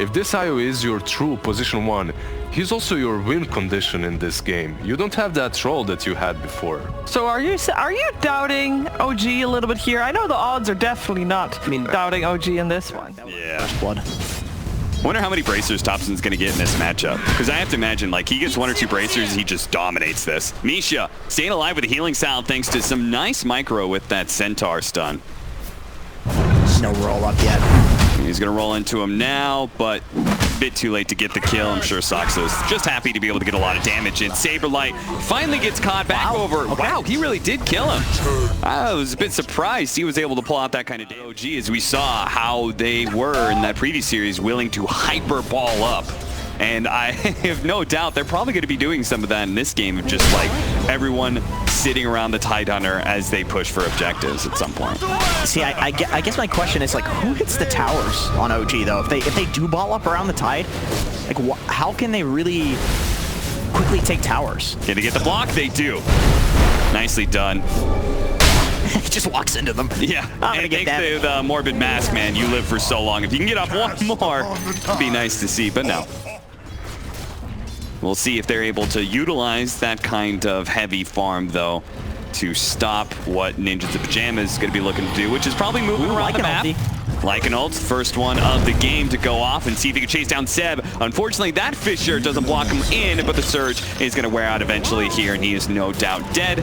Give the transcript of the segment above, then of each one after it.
If this IO is your true position 1, he's also your win condition in this game. You don't have that role that you had before. So are you doubting OG a little bit here? I know the odds are definitely not doubting OG in this one. Yeah. Blood. Wonder how many bracers Thompson's gonna get in this matchup. Because I have to imagine, like, he gets 1 or 2 bracers, he just dominates this. Misha staying alive with a healing salve thanks to some nice micro with that Centaur stun. No roll up yet. He's gonna roll into him now, but a bit too late to get the kill. I'm sure Saxo's just happy to be able to get a lot of damage in. Saberlight finally gets caught back over. Okay. Wow, he really did kill him. I was a bit surprised he was able to pull out that kind of OG, as we saw how they were in that previous series willing to hyper ball up. And I have no doubt they're probably going to be doing some of that in this game, of just like everyone sitting around the Tidehunter as they push for objectives at some point. See, I guess my question is, like, who hits the towers on OG though? If they do ball up around the Tide, like, how can they really quickly take towers? Gonna get the block? They do. Nicely done. He just walks into them. Yeah, and thanks to the Morbid Mask, man, you live for so long. If you can get off one more, it'd be nice to see, but no. We'll see if they're able to utilize that kind of heavy farm, though, to stop what Ninjas of Pajamas is going to be looking to do, which is probably moving around the map. Like an ult, first one of the game to go off and see if he can chase down Seb. Unfortunately, that Fissure doesn't block him in, but the Surge is going to wear out eventually here, and he is no doubt dead.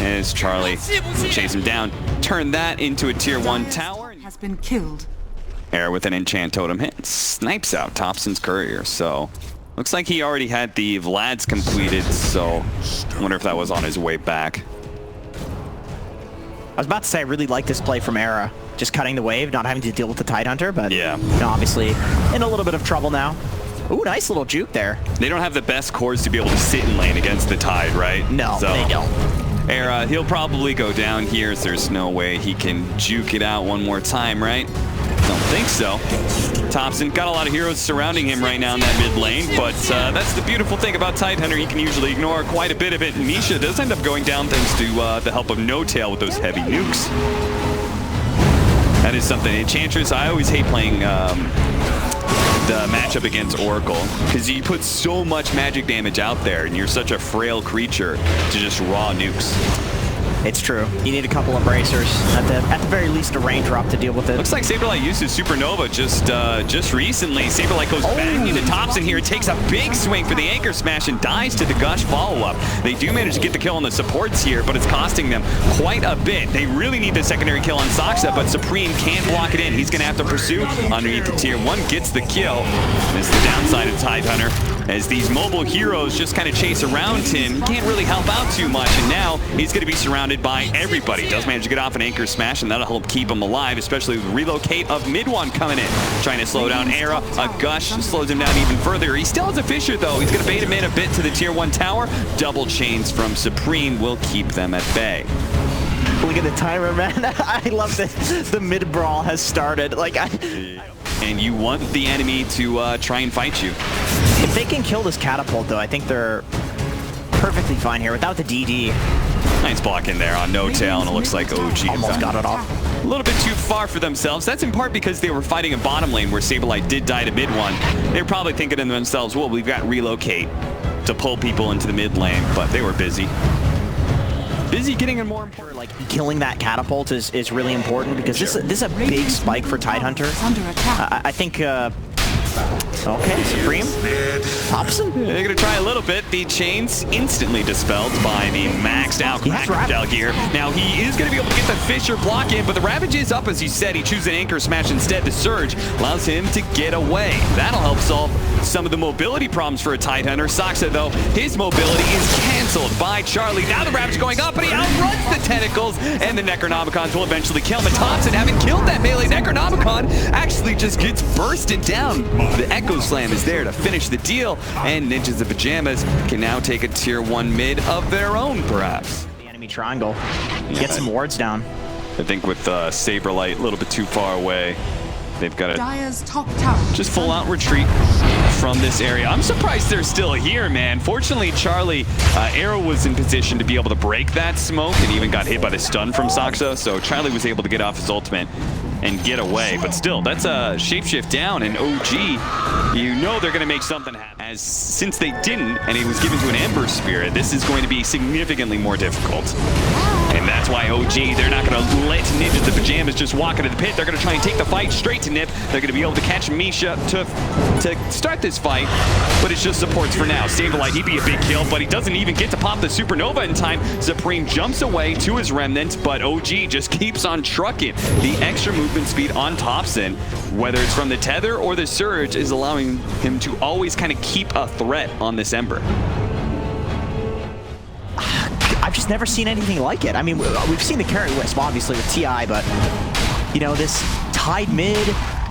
As Charlie chase him down, turn that into a tier 1 tower. Has been killed. Air with an enchant totem hit, snipes out Thompson's courier, so looks like he already had the Vlad's completed, so I wonder if that was on his way back. I was about to say I really like this play from Era. Just cutting the wave, not having to deal with the Tidehunter, but yeah, you know, obviously in a little bit of trouble now. Ooh, nice little juke there. They don't have the best cores to be able to sit in lane against the Tide, right? No, so they don't. Era, he'll probably go down here, so there's no way he can juke it out one more time, right? Don't think so. Thompson got a lot of heroes surrounding him right now in that mid lane, but that's the beautiful thing about Tidehunter. He can usually ignore quite a bit of it, and Misha does end up going down thanks to the help of No Tail with those heavy nukes. That is something. Enchantress, I always hate playing the matchup against Oracle, because you put so much magic damage out there, and you're such a frail creature to just raw nukes. It's true. You need a couple of bracers, at the very least a raindrop to deal with it. Looks like Saberlight used his Supernova just recently. Saberlight goes bang into Thompson here, takes a big swing for the anchor smash and dies to the Gush follow-up. They do manage to get the kill on the supports here, but it's costing them quite a bit. They really need the secondary kill on Saksa, but Supreme can't block it in. He's going to have to pursue underneath the tier 1, gets the kill. This is the downside of Tidehunter, as these mobile heroes just kind of chase around him. Can't really help out too much, and now he's going to be surrounded by everybody. Does manage to get off an anchor smash, and that'll help keep him alive, especially with relocate of mid one coming in. Trying to slow down Era. A Gush slows him down even further. He still has a Fissure, though. He's going to bait him in a bit to the tier 1 tower. Double chains from Supreme will keep them at bay. Look at the timer, man. I love that the mid brawl has started. Like, and you want the enemy to try and fight you. If they can kill this catapult, though, I think they're perfectly fine here without the DD. Nice block in there on No Tail, and it looks like OG almost got it off. A little bit too far for themselves. That's in part because they were fighting a bottom lane where Saberlight did die to mid one. They're probably thinking to themselves, well, we've got relocate to pull people into the mid lane, but they were busy. Busy getting in more important. Like, killing that catapult is really important, because this is a big spike for Tidehunter. I think okay, Supreme. Thompson? They're going to try a little bit. The chains instantly dispelled by the maxed out Crocodile gear. Now he is going to be able to get the Fissure block in, but the Ravage is up, as he said. He chooses an anchor smash instead. The Surge allows him to get away. That'll help solve some of the mobility problems for a Tidehunter. Saksa, though, his mobility is canceled by Charlie. Now the Ravage going up, but he outruns the Tentacles, and the Necronomicons will eventually kill him. And Thompson, having killed that melee Necronomicon, actually just gets bursted down. The Echo Slam is there to finish the deal, and Ninjas of Pajamas can now take a tier 1 mid of their own, perhaps. The enemy triangle. Get some wards down. I think with Saberlight a little bit too far away, they've got to just full out retreat from this area. I'm surprised they're still here, man. Fortunately, Charlie, Arrow was in position to be able to break that smoke and even got hit by the stun from Saksa, so Charlie was able to get off his ultimate and get away. But still, that's a shapeshift down, and OG, you know they're going to make something happen. As since they didn't, and it was given to an Ember Spirit, this is going to be significantly more difficult. And that's why OG, they're not going to let Ninjas the Pajamas just walk into the pit. They're going to try and take the fight straight to Nip. They're going to be able to catch Misha to start this fight, but it's just supports for now. Saberlight, he'd be a big kill, but he doesn't even get to pop the Supernova in time. Supreme jumps away to his Remnant, but OG just keeps on trucking. The extra movement speed on Thompson, whether it's from the Tether or the Surge, is allowing him to always kind of keep a threat on this Ember. I've just never seen anything like it. I mean, we've seen the carry wisp, obviously, with TI, but, you know, this Tide mid,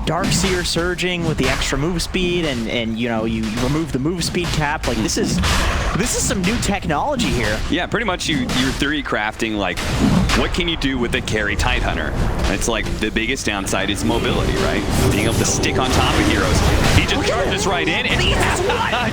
Darkseer surging with the extra move speed, and you know, you remove the move speed cap. Like, this is some new technology here. Yeah, pretty much you're theory crafting, like, what can you do with the carry Tidehunter? It's like the biggest downside is mobility, right? Being able to stick on top of heroes. He just charges right in, and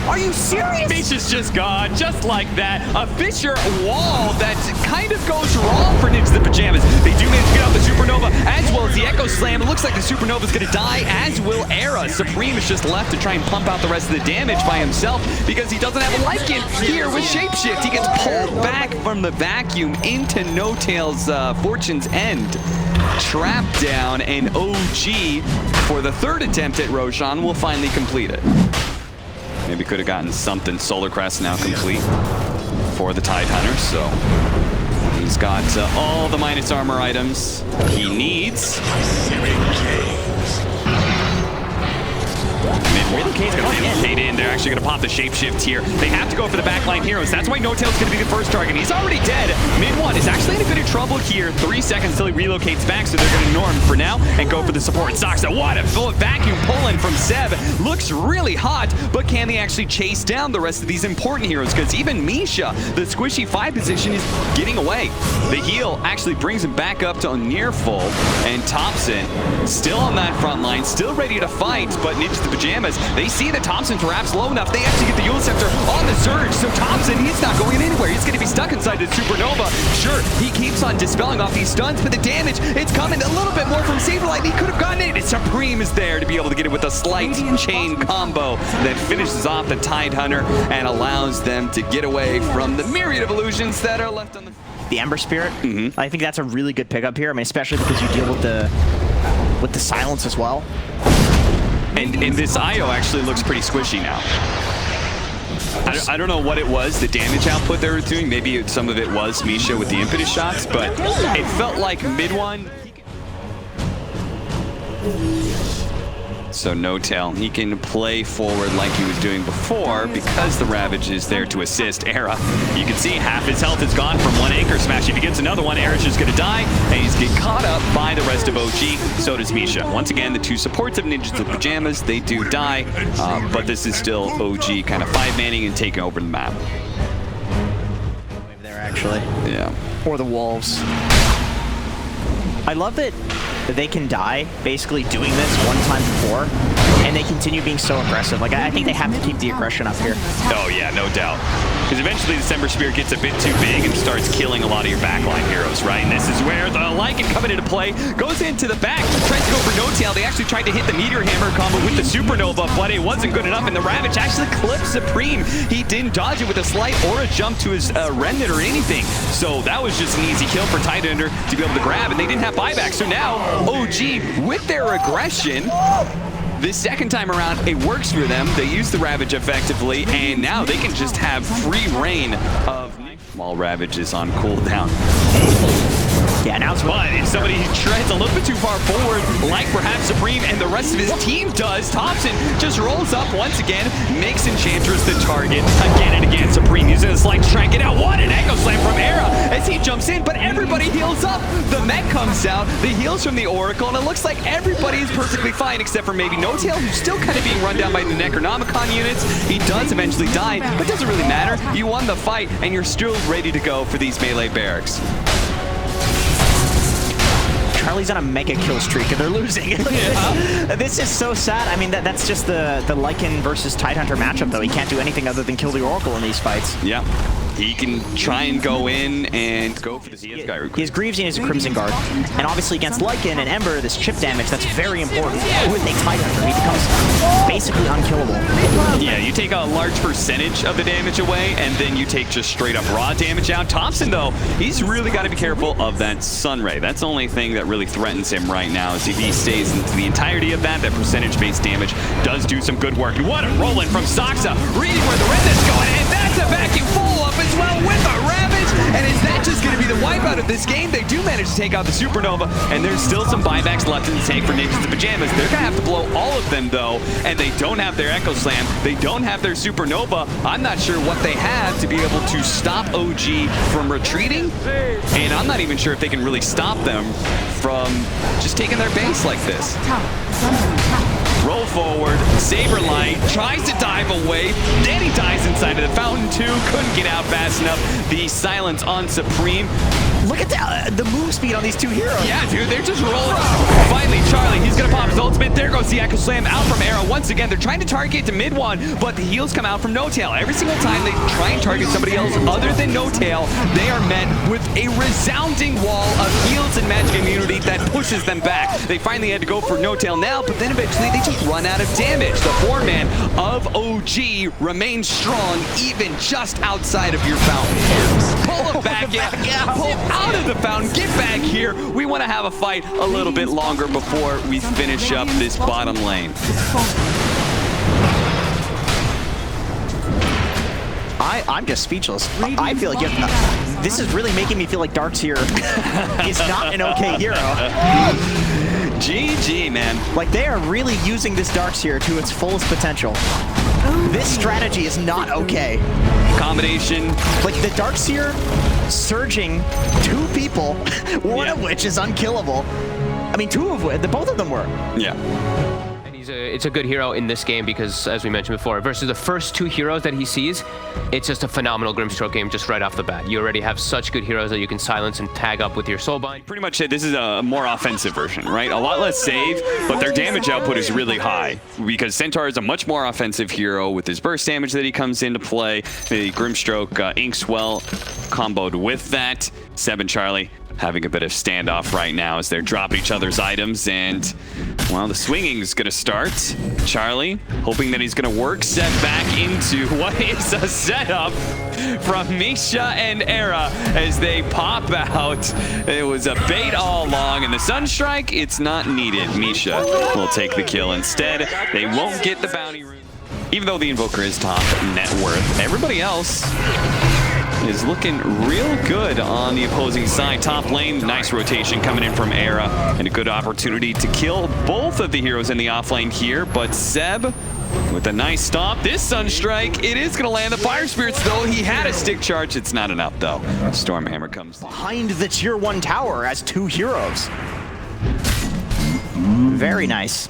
Are you serious? Misha's just gone, just like that. A Fisher wall that kind of goes wrong for Ninjas the Pajamas. They do manage to get out the Supernova, as well as the Echo Slam. It looks like the Supernova's gonna die, as will Era. Supreme is just left to try and pump out the rest of the damage by himself because he doesn't have a life kit here with Shapeshift. He gets pulled back from the vacuum into No-Tail's Fortune's End. Trapped down, and OG, for the third attempt at Roshan, will finally complete it. Maybe could have gotten something. Solar Crest now complete for the Tidehunter, so he's got all the minus armor items he needs. Mid-K's going to relocate in. They're actually going to pop the shapeshift here. They have to go for the backline heroes. That's why No-Tail's going to be the first target. He's already dead. Mid-1 is actually in a bit of trouble here. 3 seconds till he relocates back, so they're going to ignore him for now and go for the support. Soxa, what a vacuum pull-in from Seb. Looks really hot, but can they actually chase down the rest of these important heroes? Because even Misha, the squishy 5 position, is getting away. The heal actually brings him back up to near full, and Thompson still on that front line, still ready to fight, but Ninjas the Pajamas, they see that Thompson perhaps low enough. They actually get the Eul Scepter on the Surge, so Thompson, he's not going anywhere. He's going to be stuck inside the Supernova. Sure, he keeps on dispelling off these stuns, but the damage, it's coming a little bit more from Saberlight. He could have gotten it. Supreme is there to be able to get it with a slight chain combo that finishes off the Tidehunter and allows them to get away from the myriad of illusions that are left on the Ember Spirit. I think that's a really good pickup here. I mean, especially because you deal with the silence as well. And this IO actually looks pretty squishy now. I don't know what it was, the damage output they were doing. Maybe some of it was Misha with the impetus shots, but it felt like mid-1. So No-Tail, he can play forward like he was doing before because the Ravage is there to assist Era. You can see half his health is gone from one Anchor Smash. If he gets another one, Era's just going to die, and he's getting caught up by the rest of OG. So does Misha. Once again, the 2 supports of Ninjas the Pajamas, they do die, but this is still OG kind of 5-manning and taking over the map. There, actually. Yeah. Or the Wolves. I love that they can die basically doing this one time before, and they continue being so aggressive. Like, I think they have to keep the aggression up here. Oh yeah, no doubt. Because eventually the Ember Spirit gets a bit too big and starts killing a lot of your backline heroes, right? And this is where the Lycan coming into play, goes into the back, tries to go for No-Tail. They actually tried to hit the Meteor Hammer combo with the Supernova, but it wasn't good enough, and the Ravage actually clipped Supreme. He didn't dodge it with a slight or a jump to his Remnant or anything. So that was just an easy kill for Tidehunter to be able to grab, and they didn't have buyback. So now OG, with their aggression, this second time around, it works for them. They use the Ravage effectively, and now they can just have free reign of while Ravage is on cooldown. Yeah, now it's but if somebody treads a little bit too far forward, like perhaps Supreme and the rest of his team does, Thompson just rolls up once again, makes Enchantress the target again and again. Supreme using his slight to try and get out. What an Echo Slam from Era as he jumps in, but everybody heals up. The mech comes out, the heals from the Oracle, and it looks like everybody is perfectly fine except for maybe No-Tail, who's still kind of being run down by the Necronomicon units. He does eventually die, but it doesn't really matter. You won the fight, and you're still ready to go for these melee barracks. Charlie's on a mega kill streak and they're losing. Yeah. This is so sad. I mean, that's just the Lycan versus Tidehunter matchup, though. He can't do anything other than kill the Oracle in these fights. Yeah. he can try and go in and go for the CS guy. He has Greaves and he has a Crimson Guard. And obviously against Lycan and Ember, this chip damage, that's very important. With a Tide Hunter, he becomes basically unkillable. Yeah, you take a large percentage of the damage away, and then you take just straight up raw damage out. Thompson, though, he's really got to be careful of that Sunray. That's the only thing that really threatens him right now, is if he stays into the entirety of that percentage-based damage does do some good work. And what a roll-in from Soxa, reading where the Red is going, and that's a vacuum follow-up as well with the Ravage. And is that just going to be the wipeout of this game? They do manage to take out the Supernova, and there's still some buybacks left in the tank for Ninjas and Pajamas. They're going to have to blow all of them, though, and they don't have their Echo Slam. They don't have their Supernova. I'm not sure what they have to be able to stop OG from retreating, and I'm not even sure if they can really stop them from just taking their base like this. Roll forward, Saberlight tries to dive away, then he dies inside of the fountain too, couldn't get out fast enough. The silence on Supreme. Look at the move speed on these two heroes. Yeah, dude, they're just rolling. Finally, Charlie, he's gonna pop his ultimate. There goes the Echo Slam out from Arrow. Once again, they're trying to target to mid one, but the heals come out from NoTail. Every single time they try and target somebody else other than NoTail, they are met with a resounding wall of heals and magic immunity that pushes them back. They finally had to go for NoTail now, but then eventually they just run out of damage. The four-man of OG remains strong, even just outside of your fountain. Pull it back in, pull out of the fountain, get back here. We want to have a fight a little bit longer before we finish up this bottom lane. I'm just speechless. I feel like this is really making me feel like Darkseer is not an okay hero. GG, man. Like, they are really using this Darkseer to its fullest potential. This strategy is not okay. Combination. Like, the Darkseer surging two people, one of which is unkillable. I mean, two of which, both of them were. Yeah. It's a good hero in this game because, as we mentioned before, versus the first two heroes that he sees, it's just a phenomenal Grimstroke game just right off the bat. You already have such good heroes that you can silence and tag up with your Soulbind. Pretty much this is a more offensive version, right? A lot less save, but their damage output is really high because Centaur is a much more offensive hero with his burst damage that he comes into play. The Grimstroke Inkswell comboed with that. Seb and Charlie having a bit of standoff right now as they're dropping each other's items, and well, the swinging's gonna start. Charlie hoping that he's gonna work Seb back into what is a setup from Misha and Era as they pop out. It was a bait all along, and the Sunstrike, it's not needed. Misha will take the kill instead. They won't get the bounty rune. Even though the Invoker is top net worth, everybody else is looking real good on the opposing side. Top lane, nice rotation coming in from Era, and a good opportunity to kill both of the heroes in the off lane here, but Seb with a nice stop. This Sunstrike, it is going to land the Fire Spirits, though. He had a stick charge. It's not enough, though. Stormhammer comes behind the tier 1 tower as two heroes. Very nice.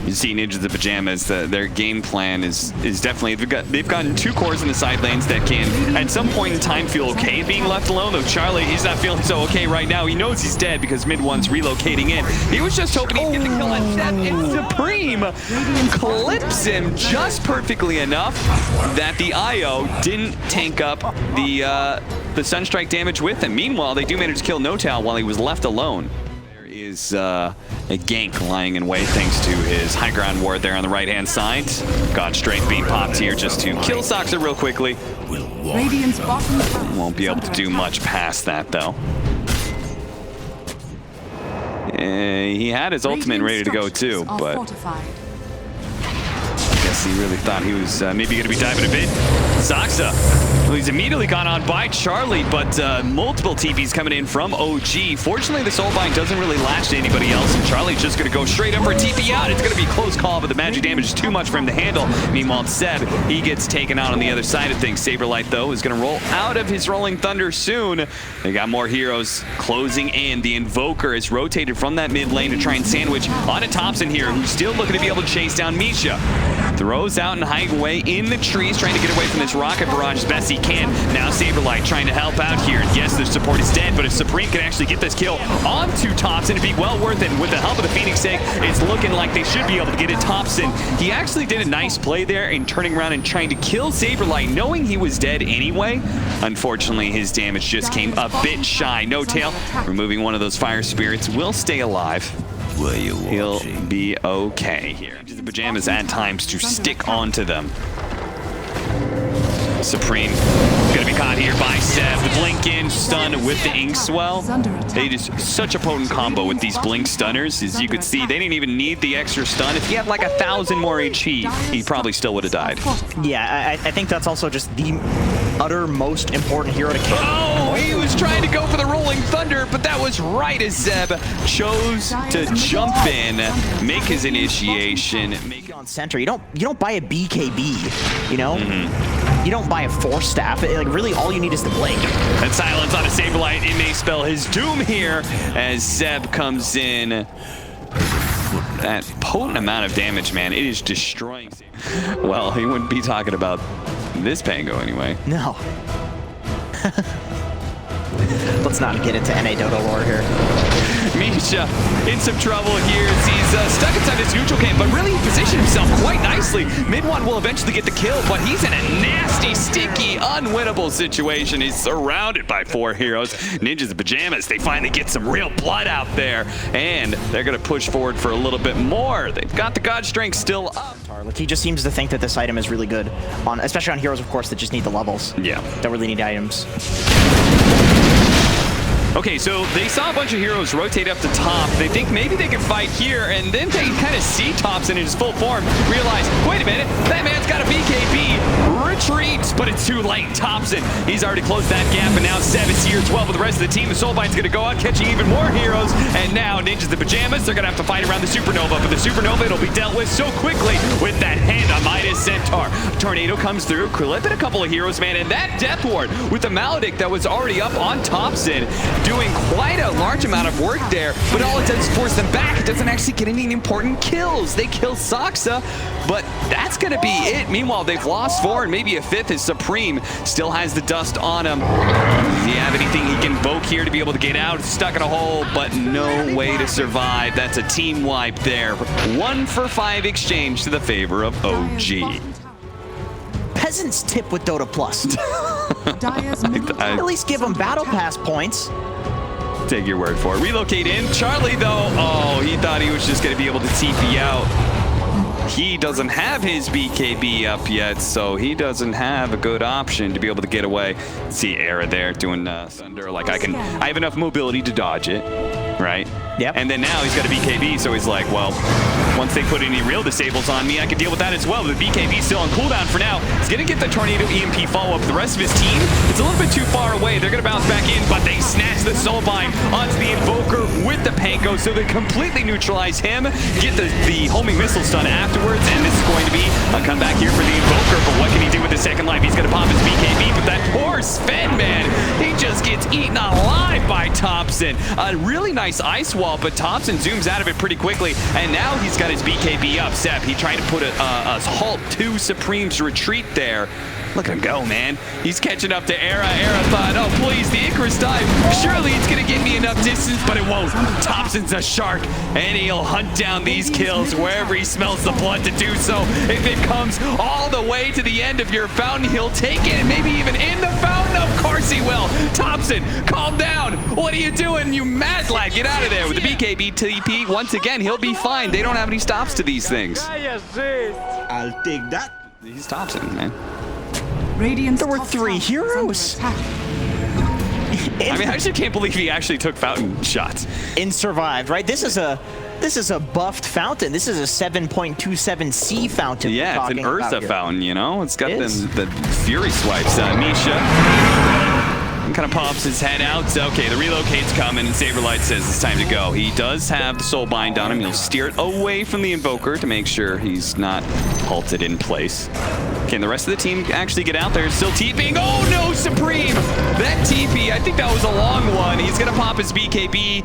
You see Ninjas and Pajamas, their game plan is definitely, they've gotten two cores in the side lanes that can at some point in time feel okay being left alone, though Charlie, he's not feeling so okay right now. He knows he's dead because mid one's relocating in. He was just hoping he'd get the kill on Seb, and Supreme clips him just perfectly enough that the IO didn't tank up the Sunstrike damage with him. Meanwhile, they do manage to kill NoTail while he was left alone. Is a gank lying in wait thanks to his high ground ward there on the right-hand side. God Strength being popped here just to kill Soxa real quickly. Won't be able to do much past that, though. He had his ultimate ready to go, too, but I guess he really thought he was maybe going to be diving a bit. Soxa, well, he's immediately gone on by Charlie, but multiple TPs coming in from OG. Fortunately, the Soulbind doesn't really latch to anybody else, and Charlie's just going to go straight up for a TP out. It's going to be a close call, but the magic damage is too much for him to handle. Meanwhile, Seb, he gets taken out on the other side of things. Saberlight, though, is going to roll out of his Rolling Thunder soon. They got more heroes closing in. The Invoker is rotated from that mid lane to try and sandwich on a Thompson here, who's still looking to be able to chase down Misha. Throws out and hide away in the trees, trying to get away from this rocket barrage as best he can. Now Saberlight trying to help out here. Yes, the support is dead, but if Supreme can actually get this kill onto Thompson, it'd be well worth it. And with the help of the Phoenix egg, it's looking like they should be able to get it. Thompson, he actually did a nice play there in turning around and trying to kill Saberlight, knowing he was dead anyway. Unfortunately, his damage just came a bit shy. No Tail, removing one of those fire spirits, will stay alive. He'll be okay here. The Pajamas at times to stick onto them. Supreme gonna be caught here by Seb. The blink in, stun with the ink swell. They just such a potent combo with these blink stunners. As you could see, they didn't even need the extra stun. If he had like 1,000 more HP, he probably still would have died. Yeah, I think that's also just the uttermost important hero to kill. Oh, he was trying to go for the Rolling Thunder, but that was right as Zeb chose to jump in, make his initiation. On center, you don't buy a BKB, you know? You don't buy a Force Staff. Like, really, all you need is the blink. And silence on a Saberlight. It may spell his doom here as Zeb comes in. That potent amount of damage, man. It is destroying. Well, he wouldn't be talking about this Pango anyway. No. Let's not get into NA Dota lore here. Misha in some trouble here. He's stuck inside this neutral camp, but really he positioned himself quite nicely. Mid one will eventually get the kill, but he's in a nasty, sticky, unwinnable situation. He's surrounded by 4 heroes. Ninjas and Pajamas, they finally get some real blood out there, and they're going to push forward for a little bit more. They've got the God Strength still up. Like, he just seems to think that this item is really good, especially on heroes, of course, that just need the levels. Yeah. Don't really need items. Okay, so they saw a bunch of heroes rotate up the top. They think maybe they can fight here, and then they kind of see Thompson in his full form, realize, wait a minute, that man's got a BKB, retreats, but it's too late. Thompson, he's already closed that gap, and now Seb is here 12 with the rest of the team. The Soulbind's gonna go out, catching even more heroes, and now Ninjas and Pajamas, they're gonna have to fight around the Supernova, but the Supernova, it'll be dealt with so quickly with that hand on Midas Centaur. Tornado comes through, clipping a couple of heroes, man, and that Death Ward with the Maledict that was already up on Thompson, doing quite a large amount of work there, but all it does is force them back. It doesn't actually get any important kills. They kill Saksa, but that's gonna be it. Meanwhile, they've lost 4 and maybe a 5th as Supreme still has the dust on him. Does he have anything he can invoke here to be able to get out? Stuck in a hole, but no way to survive. That's a team wipe there. 1 for 5 exchange to the favor of OG. Peasants tip with Dota Plus. At least give them Battle Pass points. Take your word for it. Relocate in. Charlie, though, oh, he thought he was just going to be able to TP out. He doesn't have his BKB up yet, so he doesn't have a good option to be able to get away. See Era there doing Thunder. Like, I have enough mobility to dodge it, right? Yep. And then now he's got a BKB, so he's like, well, once they put any real disables on me, I can deal with that as well. The BKB still on cooldown for now. He's going to get the Tornado EMP follow-up. The rest of his team, it's a little bit too far away. They're going to bounce back in, but they snatch the Soulbind onto the Invoker with the Panko, so they completely neutralize him, get the homing missile stun afterwards, and this is going to be a comeback here for the Invoker, but what can he do with his second life? He's going to pop his BKB, but that poor Sven, man, he just gets eaten alive by Thompson. A really nice ice wall, but Thompson zooms out of it pretty quickly, and now he's got his BKB up. Seb, he tried to put a halt to Supreme's retreat there. Look at him go, man. He's catching up to Era. Era thought, oh, please, the Icarus dive. Surely it's going to get me enough distance, but it won't. Thompson's a shark, and he'll hunt down these kills wherever he smells the blood to do so. If it comes all the way to the end of your fountain, he'll take it, and maybe even in the fountain. Of course he will. Thompson, calm down. What are you doing, you mad lad? Get out of there with the BKB TP. Once again, he'll be fine. They don't have any stops to these things. I'll take that. He's Thompson, man. There were 3 heroes. I mean, I actually can't believe he actually took fountain shots. And survived, right? This is a buffed fountain. This is a 7.27C fountain. Yeah, it's an Ursa fountain, you know? It's got the Fury swipes. Misha kind of pops his head out. Okay, the relocate's coming, and Saberlight says it's time to go. He does have the Soulbind on him. He'll steer it away from the Invoker to make sure he's not halted in place. Can the rest of the team actually get out there? Still TPing. Oh no, Supreme! That TP, I think that was a long one. He's gonna pop his BKB.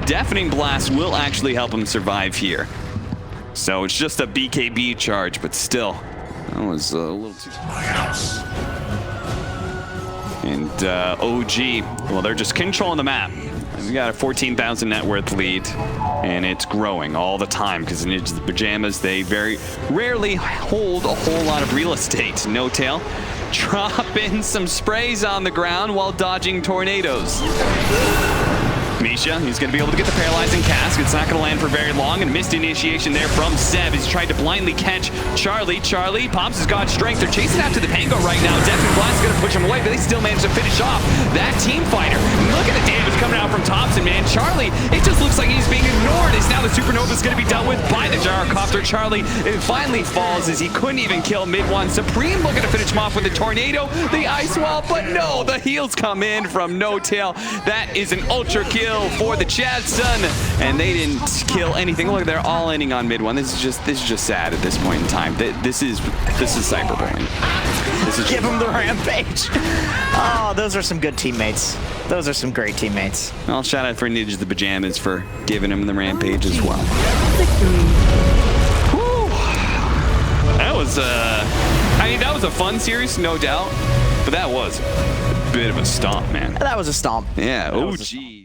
Deafening Blast will actually help him survive here. So it's just a BKB charge, but still, that was a little too... And OG, well, they're just controlling the map. We got a 14,000 net worth lead, and it's growing all the time because the Ninjas, the Pajamas, they very rarely hold a whole lot of real estate. No Tail dropping some sprays on the ground while dodging tornadoes. Misha, he's going to be able to get the paralyzing cask. It's not going to land for very long, and missed initiation there from Seb. He's tried to blindly catch Charlie. Charlie pops his god strength. They're chasing after the Pango right now. Death and Blast is going to push him away, but they still manage to finish off that team fighter. Look at the damage coming out from Thompson, man. Charlie, it just looks like he's being ignored as now the Supernova is going to be dealt with by the Gyrocopter. Charlie, it finally falls as he couldn't even kill mid one. Supreme looking to finish him off with the tornado, the ice wall, but no, the heals come in from No Tail. That is an ultra kill for the Chad Sun, and they didn't kill anything. Look, they're all ending on mid one. This is just sad at this point in time. This is cyberbullying. This is Give him the rampage. Oh, those are some good teammates. Those are some great teammates. I'll shout out for Ninjas the Pajamas for giving him the rampage as well. Whew. That was I mean, that was a fun series, no doubt, but that was a bit of a stomp, man. That was a stomp. Yeah, OG.